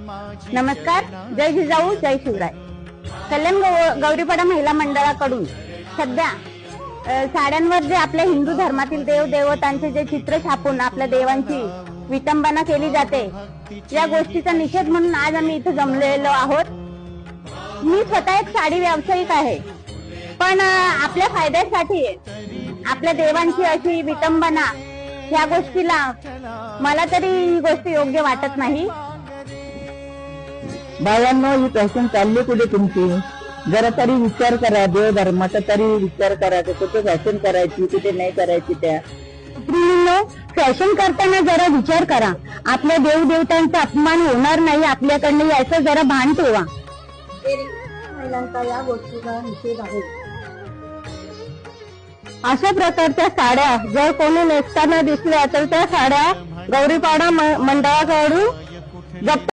नमस्कार, जय जिजाऊ जय शिवराय. कल्याण गौरीपाडा महिला मंडळाकडून सध्या साड्यांवर जे आपल्या हिंदू धर्मातील देव देवतांचे जे चित्र छापून आपल्या देवांची विटंबना केली जाते, या गोष्टीचा निषेध म्हणून आज आम्ही इथे जमलेलो आहोत. मी स्वतः एक साडी व्यावसायिक आहे, पण आपल्या फायद्यासाठी आपल्या देवांची अशी विटंबना ह्या गोष्टीला मला तरी ही गोष्ट योग्य वाटत नाही. बायांनो, ही फॅशन चालली कुठे तुमची? जरा तरी विचार करा, देव धर्माचा तरी विचार करा. कुठे फॅशन करायची, कुठे नाही करायची. त्या फॅशन करताना जरा विचार करा. आपल्या देव देवतांचा अपमान होणार नाही आपल्याकडनं, याचं जरा भान ठेवा. महिलांचा या गोष्टीचा निषेध आहे. अशा प्रकारच्या साड्या जर कोणी नेसताना दिसल्या तर त्या साड्या गौरीपाडा मंडळाकडून जप्त